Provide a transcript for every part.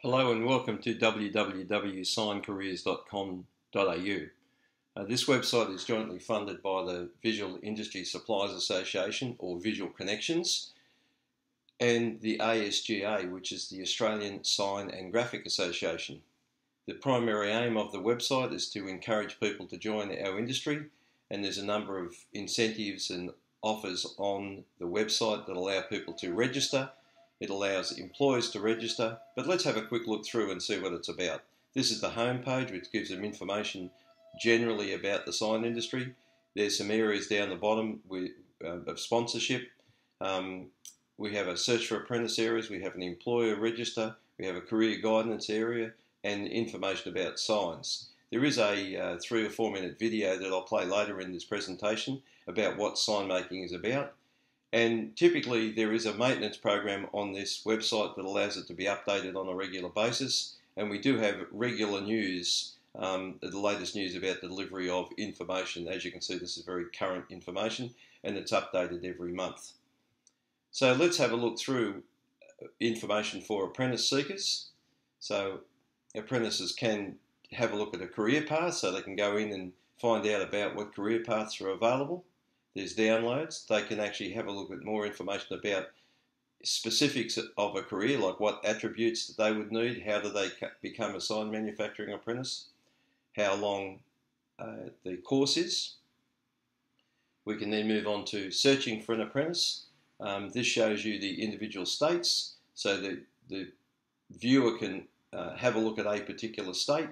Hello and welcome to www.signcareers.com.au. This website is jointly funded by the Visual Industry Suppliers Association, or Visual Connections, and the ASGA, which is the Australian Sign and Graphic Association. The primary aim of the website is to encourage people to join our industry, and there's a number of incentives and offers on the website that allow people to register. It allows employers to register, but let's have a quick look through and see what it's about. This is the home page, which gives them information generally about the sign industry. There's some areas down the bottom of sponsorship. We have a search for apprentice areas, we have an employer register, we have a career guidance area, and information about signs. There is a 3 or 4 minute video that I'll play later in this presentation about what sign making is about. And typically there is a maintenance program on this website that allows it to be updated on a regular basis. And we do have regular news, the latest news about the delivery of information. As you can see, this is very current information and it's updated every month. So let's have a look through information for apprentice seekers. So apprentices can have a look at a career path, so they can go in and find out about what career paths are available. There's downloads. They can actually have a look at more information about specifics of a career, like what attributes that they would need, how do they become a sign manufacturing apprentice, how long the course is. We can then move on to searching for an apprentice. This shows you the individual states, so that the viewer can have a look at a particular state.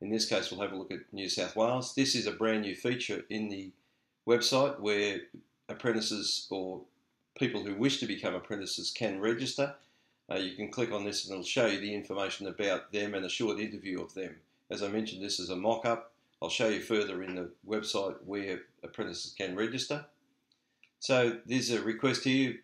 In this case, we'll have a look at New South Wales. This is a brand new feature in the website where apprentices or people who wish to become apprentices can register. You can click on this and it'll show you the information about them and a short interview of them. As I mentioned, this is a mock-up. I'll show you further in the website where apprentices can register. So there's a request here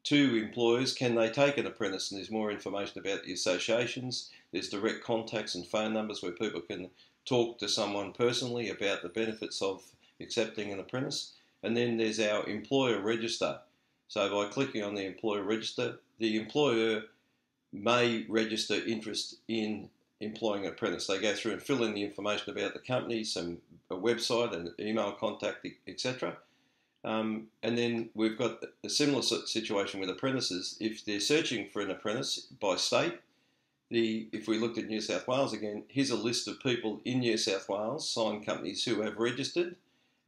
to employers, can they take an apprentice? And there's more information about the associations. There's direct contacts and phone numbers where people can talk to someone personally about the benefits of accepting an apprentice. And then there's our employer register. So by clicking on the employer register, the employer may register interest in employing an apprentice. They go through and fill in the information about the company, a website, an email contact, etc. And then we've got a similar situation with apprentices. If they're searching for an apprentice by state, if we looked at New South Wales again, here's a list of people in New South Wales, sign companies who have registered.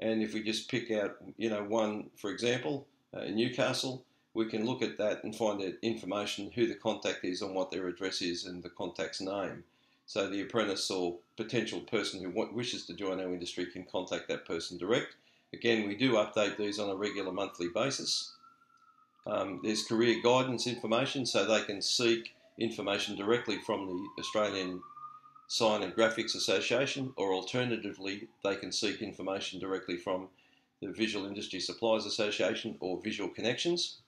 And if we just pick out, one, for example, in Newcastle, we can look at that and find out information, who the contact is and what their address is and the contact's name. So the apprentice or potential person who wishes to join our industry can contact that person direct. Again, we do update these on a regular monthly basis. There's career guidance information, so they can seek information directly from the Australian Sign and Graphics Association, or alternatively, they can seek information directly from the Visual Industry Suppliers Association or Visual Connections.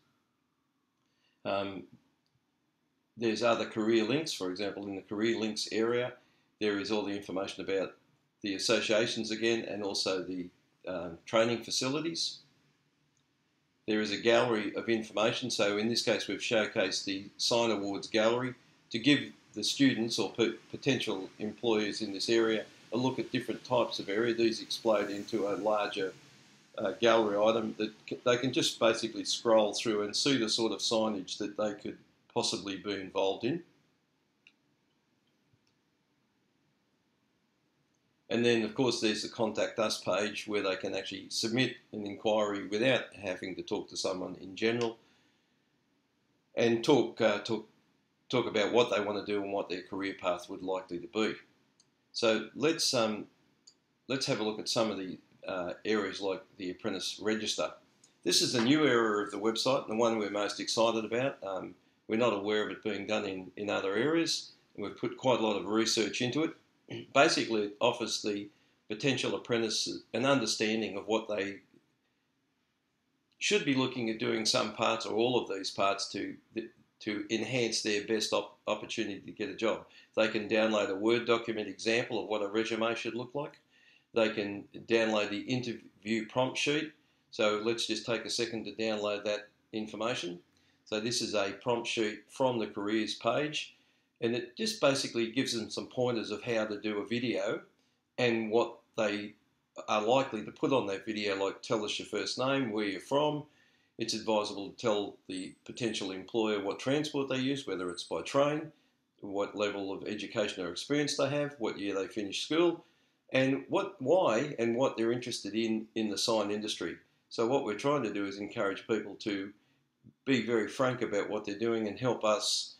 There's other career links. For example, in the career links area, there is all the information about the associations again, and also the training facilities. There is a gallery of information. So in this case, we've showcased the Sign Awards gallery to give the students or potential employees in this area a look at different types of area. These explode into a larger gallery item that they can just basically scroll through and see the sort of signage that they could possibly be involved in. And then, of course, there's the Contact Us page where they can actually submit an inquiry without having to talk to someone in general, and talk about what they want to do and what their career path would likely to be. So let's have a look at some of the areas like the apprentice register. This is a new area of the website, and the one we're most excited about. We're not aware of it being done in other areas, and we've put quite a lot of research into it. Basically, it offers the potential apprentices an understanding of what they should be looking at doing, some parts or all of these parts to enhance their best opportunity to get a job. They can download a Word document example of what a resume should look like. They can download the interview prompt sheet. So let's just take a second to download that information. So this is a prompt sheet from the careers page, And it just basically gives them some pointers of how to do a video and what they are likely to put on that video, like tell us your first name, where you're from. It's advisable to tell the potential employer what transport they use, whether it's by train, what level of education or experience they have, what year they finished school, and why and what they're interested in the sign industry. So what we're trying to do is encourage people to be very frank about what they're doing and help us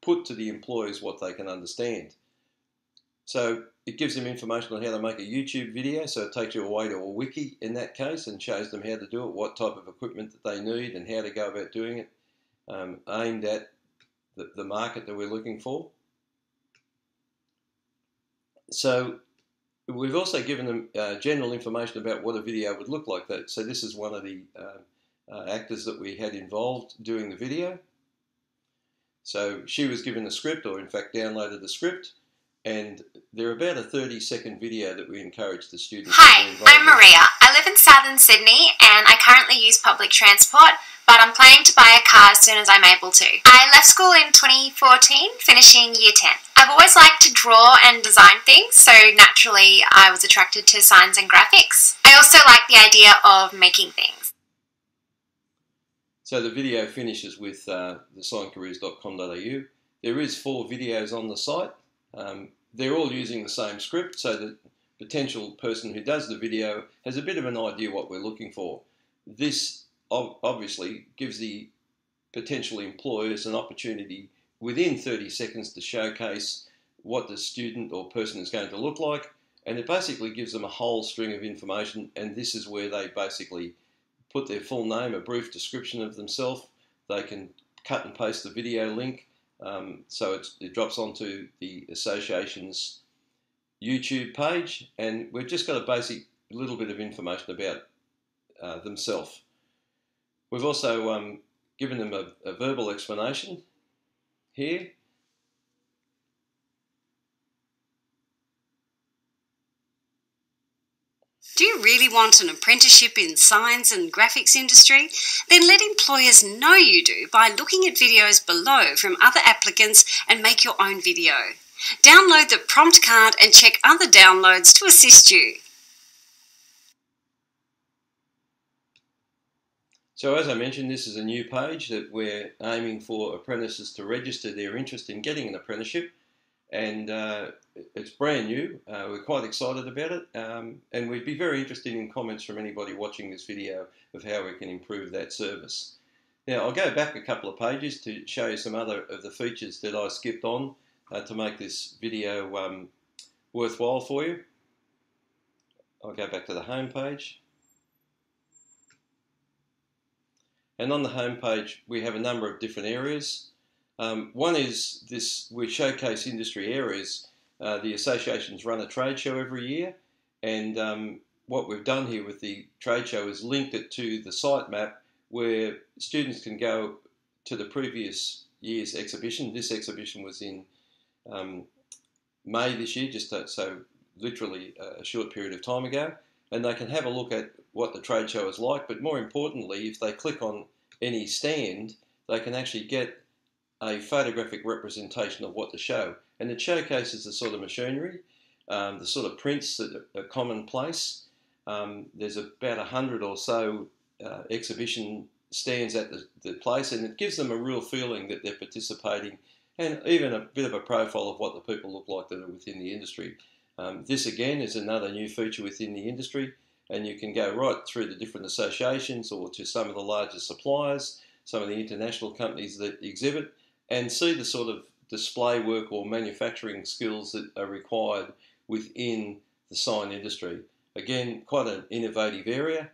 put to the employers what they can understand. So it gives them information on how to make a YouTube video, so it takes you away to a wiki in that case and shows them how to do it, what type of equipment that they need and how to go about doing it, aimed at the market that we're looking for. So we've also given them general information about what a video would look like. So this is one of the actors that we had involved doing the video. So she was given a script, or in fact downloaded the script, and they're about a 30-second video that we encourage the students to be involved in. Hi, I'm Maria. I live in southern Sydney and I currently use public transport, but I'm planning to buy a car as soon as I'm able to. I left school in 2014, finishing year 10. I've always liked to draw and design things, so naturally I was attracted to signs and graphics. I also like the idea of making things. So the video finishes with the signcareers.com.au. There is 4 videos on the site. They're all using the same script, so the potential person who does the video has a bit of an idea what we're looking for. This obviously gives the potential employers an opportunity within 30 seconds to showcase what the student or person is going to look like, and it basically gives them a whole string of information, and this is where they basically put their full name, a brief description of themselves. They can cut and paste the video link, so it drops onto the association's YouTube page, and we've just got a basic little bit of information about themselves. We've also given them a verbal explanation here. Do you really want an apprenticeship in signs and graphics industry? Then let employers know you do by looking at videos below from other applicants and make your own video. Download the prompt card and check other downloads to assist you. So as I mentioned, this is a new page that we're aiming for apprentices to register their interest in getting an apprenticeship, and it's brand new. We're quite excited about it, and we'd be very interested in comments from anybody watching this video of how we can improve that service. Now I'll go back a couple of pages to show you some other of the features that I skipped on to make this video worthwhile for you. I'll go back to the home page. And on the home page we have a number of different areas. One is this: we showcase industry areas. The associations run a trade show every year, and what we've done here with the trade show is linked it to the site map where students can go to the previous year's exhibition. This exhibition was in May this year, so literally a short period of time ago, and they can have a look at what the trade show is like, but more importantly, if they click on any stand, they can actually get a photographic representation of what to show, and it showcases the sort of machinery, the sort of prints that are commonplace. There's about 100 or so exhibition stands at the place, and it gives them a real feeling that they're participating, and even a bit of a profile of what the people look like that are within the industry. This again is another new feature within the industry, and you can go right through the different associations or to some of the largest suppliers, some of the international companies that exhibit, and see the sort of display work or manufacturing skills that are required within the sign industry. Again, quite an innovative area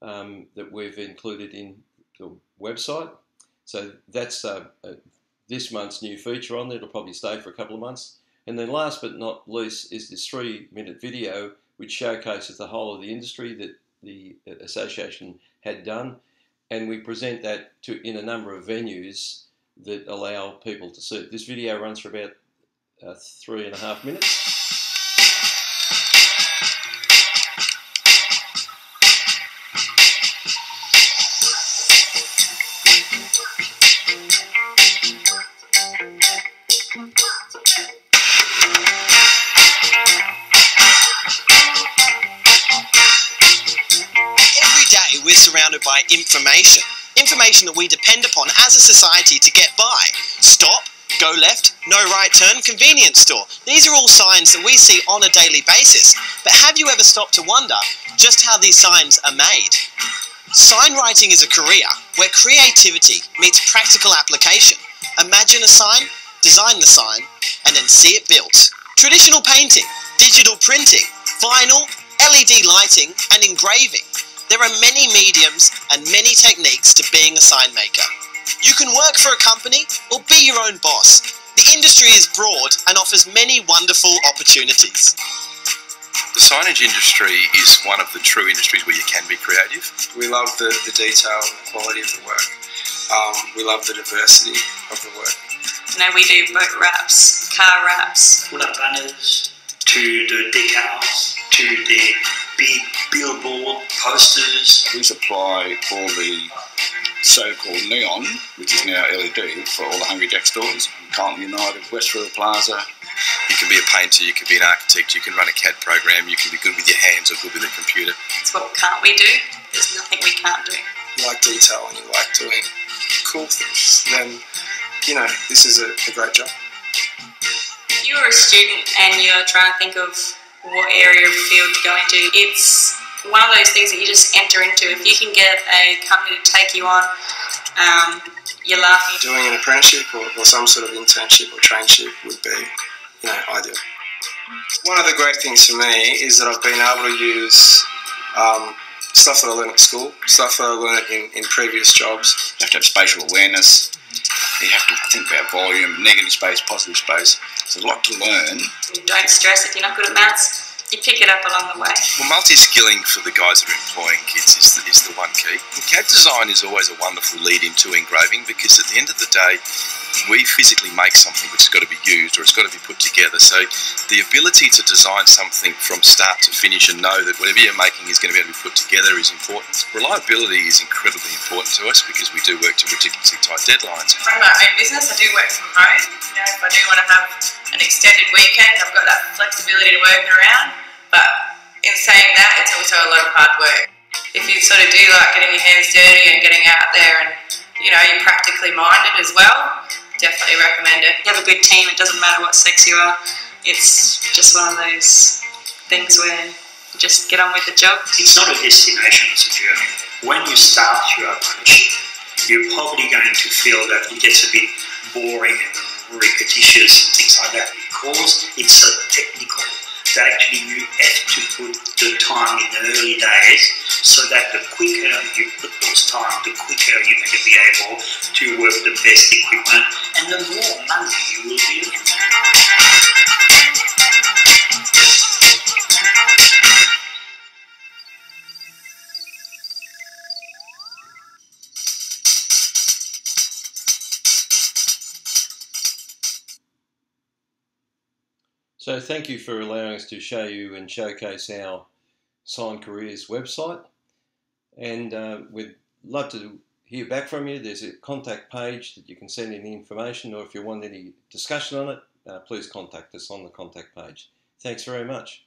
that we've included in the website. So that's this month's new feature on there. It'll probably stay for a couple of months. And then last but not least is this 3-minute video which showcases the whole of the industry that the association had done, and we present that in a number of venues that allow people to see it. This video runs for about 3.5 minutes. surrounded by information. Information that we depend upon as a society to get by. Stop, go left, no right turn, convenience store. These are all signs that we see on a daily basis. But have you ever stopped to wonder just how these signs are made? Sign writing is a career where creativity meets practical application. Imagine a sign, design the sign, and then see it built. Traditional painting, digital printing, vinyl, LED lighting, and engraving. There are many mediums and many techniques to being a sign maker. You can work for a company or be your own boss. The industry is broad and offers many wonderful opportunities. The signage industry is one of the true industries where you can be creative. We love the detail and the quality of the work. We love the diversity of the work. You know, we do boat wraps, car wraps. Put up banners, to the decals, to the big billboard posters. We supply all the so-called neon, which is now LED, for all the Hungry Jack stores. Carlton United, Westfield Plaza. You can be a painter, you can be an architect, you can run a CAD program, you can be good with your hands or good with a computer. That's what can't we do? There's nothing we can't do. You like detail and you like doing cool things, then, you know, this is a great job. If you're a student and you're trying to think of what area of field to go into, it's one of those things that you just enter into. If you can get a company to take you on, you're laughing. Doing an apprenticeship or some sort of internship or traineeship would be, you know, ideal. One of the great things for me is that I've been able to use stuff that I learned at school, stuff that I learned in previous jobs. You have to have spatial awareness. You have to think about volume, negative space, positive space. There's a lot to learn. Don't stress if you're not good at maths. You pick it up along the way. Well, multi-skilling for the guys that are employing kids is the one key. And CAD design is always a wonderful lead into engraving, because at the end of the day, we physically make something which has got to be used or it's got to be put together. So the ability to design something from start to finish and know that whatever you're making is going to be able to be put together is important. Reliability is incredibly important to us because we do work to ridiculously tight deadlines. From my own business, I do work from home. You know, if I do want to have an extended weekend, I've got that flexibility to work around. But in saying that, it's also a lot of hard work. If you sort of do like getting your hands dirty and getting out there and, you know, you're practically minded as well, definitely recommend it. You have a good team, it doesn't matter what sex you are. It's just one of those things where you just get on with the job. It's not a destination, it's a journey. When you start your apprenticeship, you're probably going to feel that it gets a bit boring and repetitious and things like that, because it's so technical. That actually you have to put the time in the early days so that the quicker you put those time, the quicker you're going to be able to work the best equipment and the more money you will be earning. So thank you for allowing us to show you and showcase our Sign Careers website, and we'd love to hear back from you. There's a contact page that you can send any information, or if you want any discussion on it, please contact us on the contact page. Thanks very much.